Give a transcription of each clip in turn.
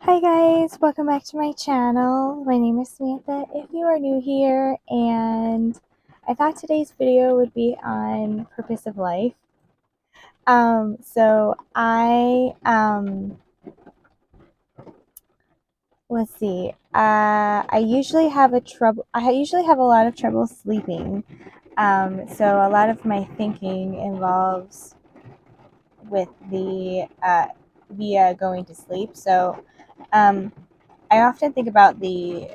Hi guys, welcome back to my channel. My name is Samantha if you are new here, and I thought today's video would be on purpose of life. So let's see. I usually have a lot of trouble sleeping. So a lot of my thinking involves with the via going to sleep. So um, I often think about the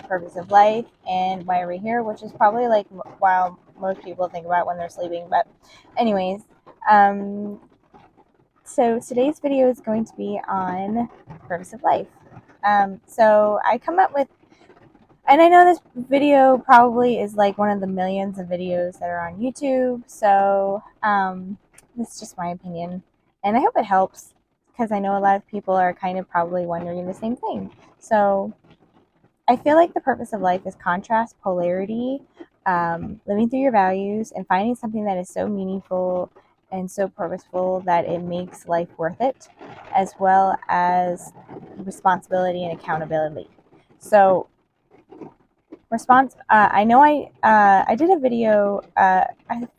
purpose of life and why we're here, which is probably like while most people think about when they're sleeping. But, anyways, um, so today's video is going to be on purpose of life. So I come up with, and I know this video probably is like one of the millions of videos that are on YouTube. So this is just my opinion, and I hope it helps because I know a lot of people are kind of probably wondering the same thing. So I feel like the purpose of life is contrast, polarity, living through your values, and finding something that is so meaningful and so purposeful that it makes life worth it, as well as responsibility and accountability. So, I know I did a video. I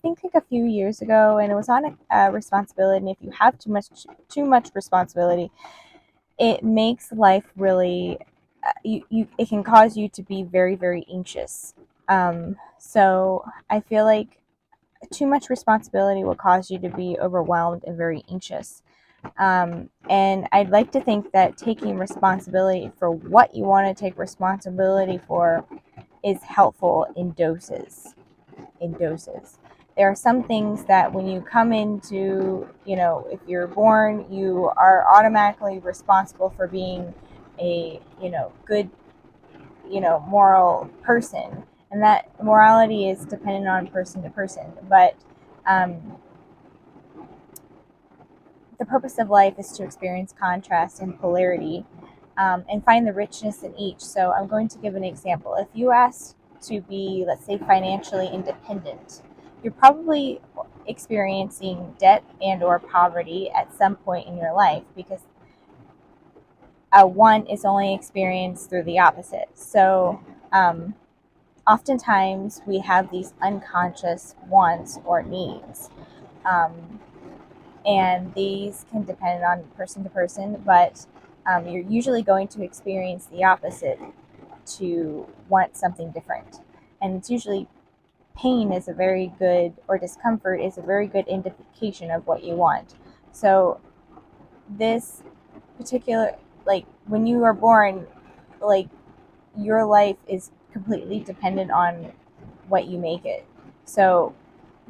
think like a few years ago, and it was on responsibility. And if you have too much responsibility, it makes life really it can cause you to be very, very anxious. So I feel like too much responsibility will cause you to be overwhelmed and very anxious. And I'd like to think that taking responsibility for what you want to take responsibility for is helpful in doses. There are some things that when you come into, if you're born, you are automatically responsible for being a, good, moral person. And that morality is dependent on person to person. But um, the purpose of life is to experience contrast and polarity, and find the richness in each. So I'm going to give an example. If you ask to be, let's say, financially independent, you're probably experiencing debt and or poverty at some point in your life, because one is only experienced through the opposite. So oftentimes we have these unconscious wants or needs. Um, and these can depend on person to person, but you're usually going to experience the opposite to want something different. And it's usually pain is a very good, or discomfort is a very good indication of what you want. So this particular, like when you are born, like your life is completely dependent on what you make it. So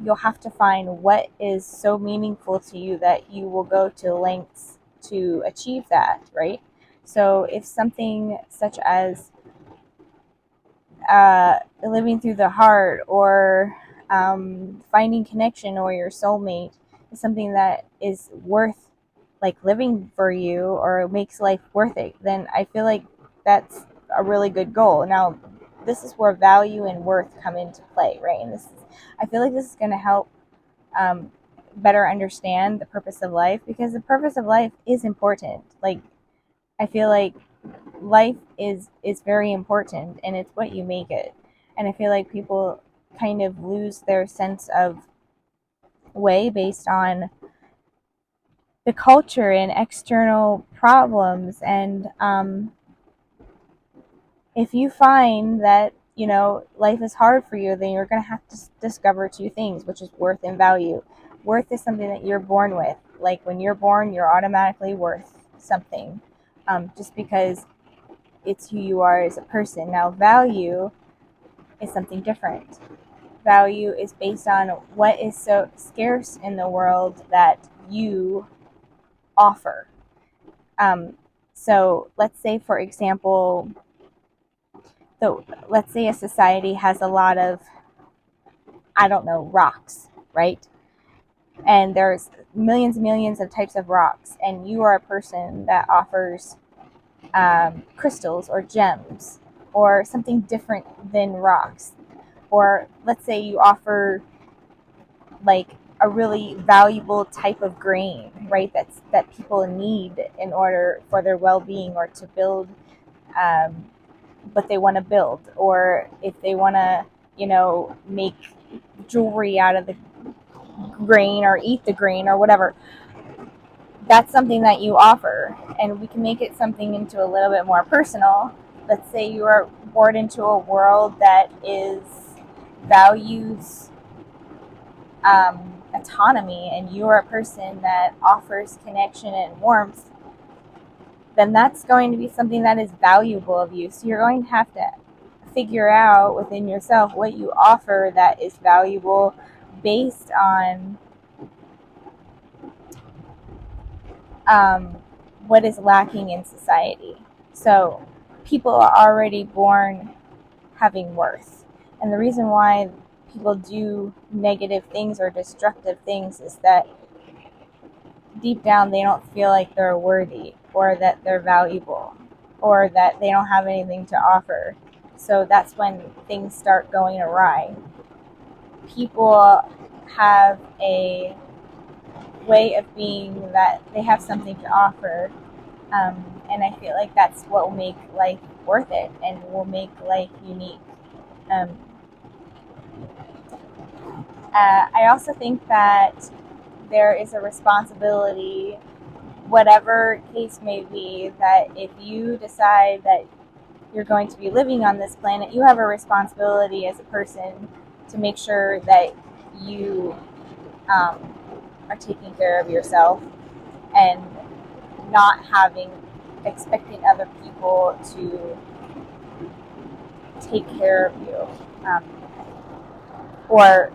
you'll have to find what is so meaningful to you that you will go to lengths to achieve that, right? So if something such as living through the heart, or finding connection or your soulmate is something that is worth like living for you, or makes life worth it, then I feel like that's a really good goal. Now, this is where value and worth come into play, right? And I feel like this is going to help um, better understand the purpose of life, because the purpose of life is important. Like, I feel like life is very important, and it's what you make it. And I feel like people kind of lose their sense of way based on the culture and external problems. And if you find that life is hard for you, then you're going to have to discover two things, which is worth and value. Worth is something that you're born with. Like when you're born, you're automatically worth something, just because it's who you are as a person. Now, value is something different. Value is based on what is so scarce in the world that you offer. Um, so let's say, for example, let's say a society has a lot of, I don't know, rocks, right? And there's millions and millions of types of rocks, and you are a person that offers crystals or gems or something different than rocks. Or let's say you offer like a really valuable type of grain, right? That people need in order for their well-being, or to build what they want to build, or if they want to, make jewelry out of the grain or eat the grain or whatever. That's something that you offer, and we can make it something into a little bit more personal. Let's say you are born into a world that is values autonomy, and you are a person that offers connection and warmth. Then that's going to be something that is valuable of you. So you're going to have to figure out within yourself what you offer that is valuable, based on what is lacking in society. So people are already born having worth. And the reason why people do negative things or destructive things is that deep down they don't feel like they're worthy, or that they're valuable, or that they don't have anything to offer. So that's when things start going awry. People have a way of being that they have something to offer, and I feel like that's what will make life worth it and will make life unique. Um, I also think that there is a responsibility, whatever case may be, that if you decide that you're going to be living on this planet, you have a responsibility as a person to make sure that you are taking care of yourself, and not expecting other people to take care of you, or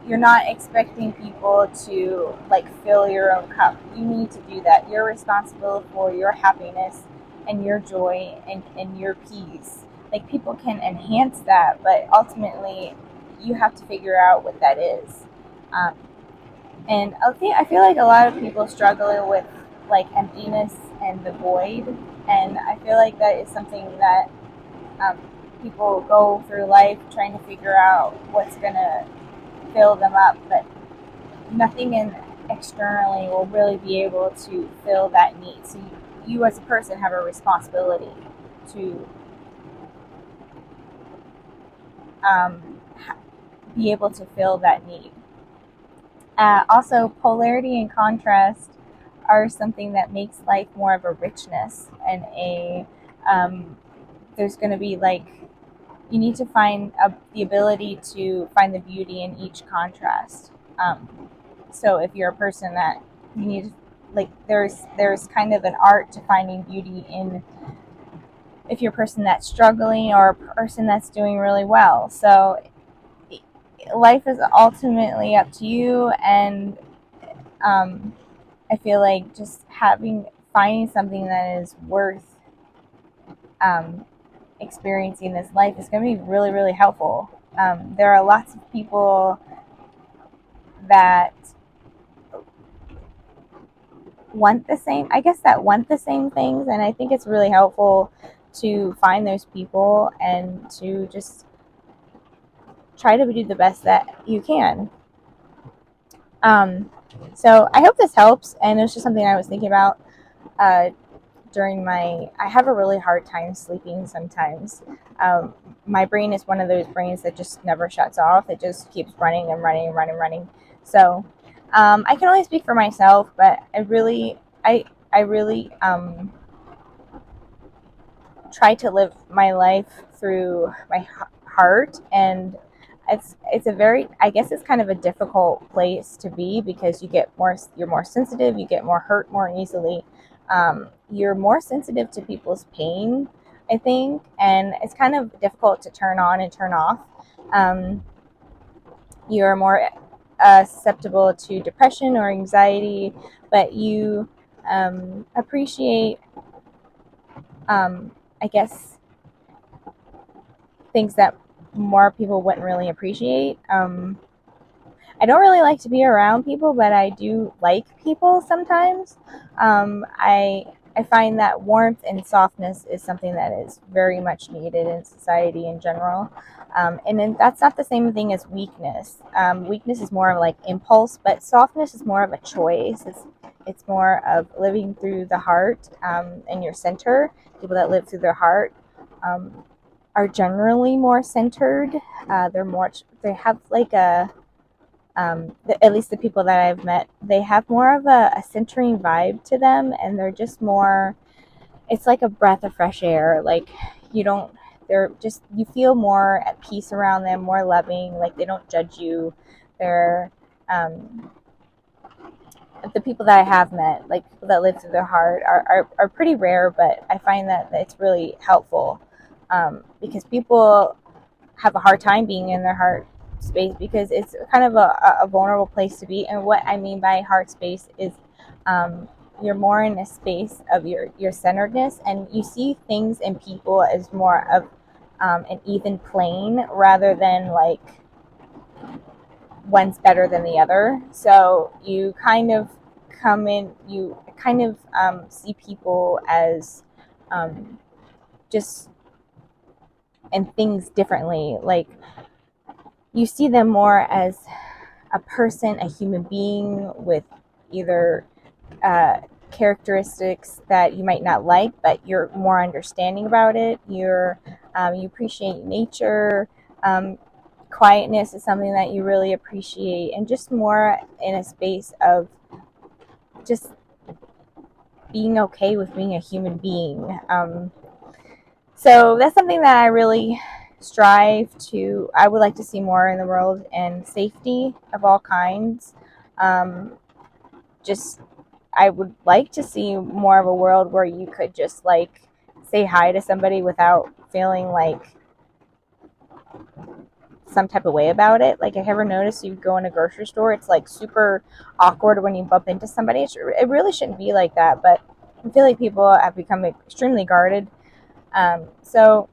you're not expecting people to like fill your own cup. You need to do that. You're responsible for your happiness and your joy and your peace. Like, people can enhance that, but ultimately you have to figure out what that is. um, and I feel like a lot of people struggle with like emptiness and the void, and I feel like that is something that um, people go through life trying to figure out what's gonna fill them up, but nothing externally will really be able to fill that need. So you as a person have a responsibility to be able to fill that need. Also, polarity and contrast are something that makes life more of a richness, and there's going to be like, you need to find the ability to find the beauty in each contrast. So if you're a person that you need, like, there's kind of an art to finding beauty in, if you're a person that's struggling or a person that's doing really well. So life is ultimately up to you, and I feel like just finding something that is worth um, experiencing this life is going to be really, really helpful. There are lots of people that want the same, I guess, that want the same things, and I think it's really helpful to find those people and to just try to do the best that you can. So I hope this helps, and it was just something I was thinking about uh, I have a really hard time sleeping sometimes. My brain is one of those brains that just never shuts off. It just keeps running and running and running and running. So I can only speak for myself, but I really try to live my life through my heart, and it's a very, I guess it's kind of a difficult place to be, because you're more sensitive, you get more hurt more easily, you're more sensitive to people's pain, I think, and it's kind of difficult to turn on and turn off. You're more susceptible to depression or anxiety, but you appreciate, I guess, things that more people wouldn't really appreciate. I don't really like to be around people, but I do like people sometimes. I I find that warmth and softness is something that is very much needed in society in general. And then that's not the same thing as weakness. Weakness is more of like impulse, but softness is more of a choice. It's more of living through the heart and your center. People that live through their heart um, are generally more centered. They have like at least the people that I've met, they have more of a centering vibe to them, and they're just more, it's like a breath of fresh air. Like, you don't, they're just, you feel more at peace around them, more loving, like they don't judge you. They're, um, the people that I have met, like people that live through their heart, are pretty rare, but I find that it's really helpful because people have a hard time being in their heart space because it's kind of a vulnerable place to be. And what I mean by heart space is um, you're more in a space of your centeredness, and you see things and people as more of an even plane rather than like one's better than the other. So you kind of you kind of see people as um, just and things differently. Like, you see them more as a person, a human being with either uh, characteristics that you might not like, but you're more understanding about it. You appreciate nature. Um, Quietness is something that you really appreciate, and just more in a space of just being okay with being a human being. So that's something that I really strive to, I would like to see more in the world, and safety of all kinds. Um, just, I would like to see more of a world where you could just like say hi to somebody without feeling like some type of way about it. Like, I ever noticed you go in a grocery store, it's like super awkward when you bump into somebody. It really shouldn't be like that, but I feel like people have become extremely guarded. So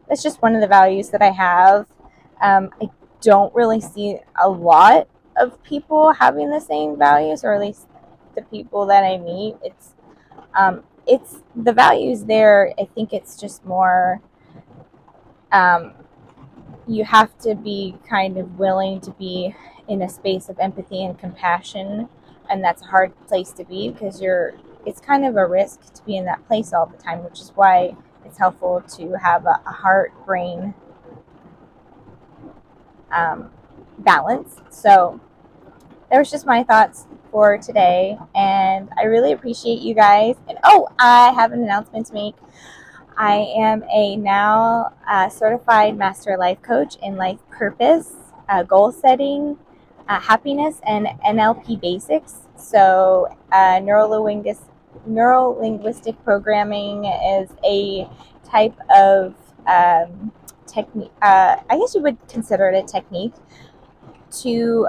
it's just one of the values that I have. I don't really see a lot of people having the same values, or at least the people that I meet. It's the values there. I think it's just more. Um, you have to be kind of willing to be in a space of empathy and compassion, and that's a hard place to be because it's kind of a risk to be in that place all the time, which is why it's helpful to have a heart brain balance. So that was just my thoughts for today, and I really appreciate you guys. And oh, I have an announcement to make. I am a now certified master life coach in life purpose, goal setting, happiness, and NLP basics. So neuro-linguistic programming is a type of technique. I guess you would consider it a technique to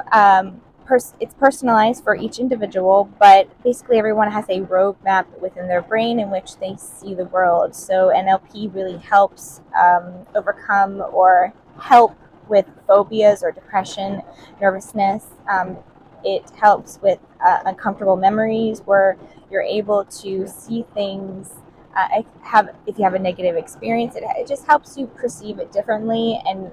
it's personalized for each individual, but basically everyone has a roadmap within their brain in which they see the world. So NLP really helps overcome or help with phobias or depression, nervousness. It helps with uncomfortable memories where you're able to see things. If you have a negative experience, it just helps you perceive it differently and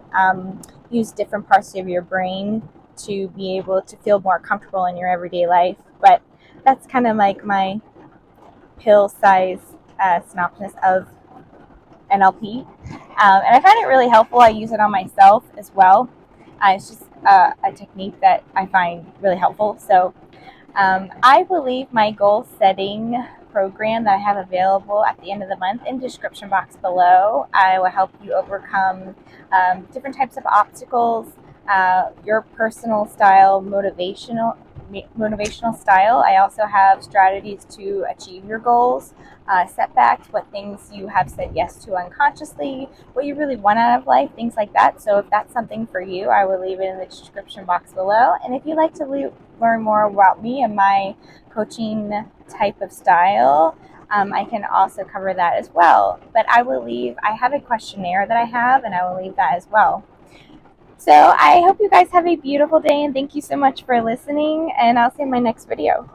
use different parts of your brain to be able to feel more comfortable in your everyday life. But that's kind of like my pill size synopsis of NLP. And I find it really helpful. I use it on myself as well. It's just a technique that I find really helpful. So I believe my goal setting program that I have available at the end of the month in the description box below, I will help you overcome different types of obstacles, your personal style, motivational style. I also have strategies to achieve your goals, setbacks, what things you have said yes to unconsciously, what you really want out of life, things like that. So if that's something for you, I will leave it in the description box below. And if you'd like to learn more about me and my coaching type of style, I can also cover that as well. But I have a questionnaire that I have, and I will leave that as well. So I hope you guys have a beautiful day, and thank you so much for listening, and I'll see you in my next video.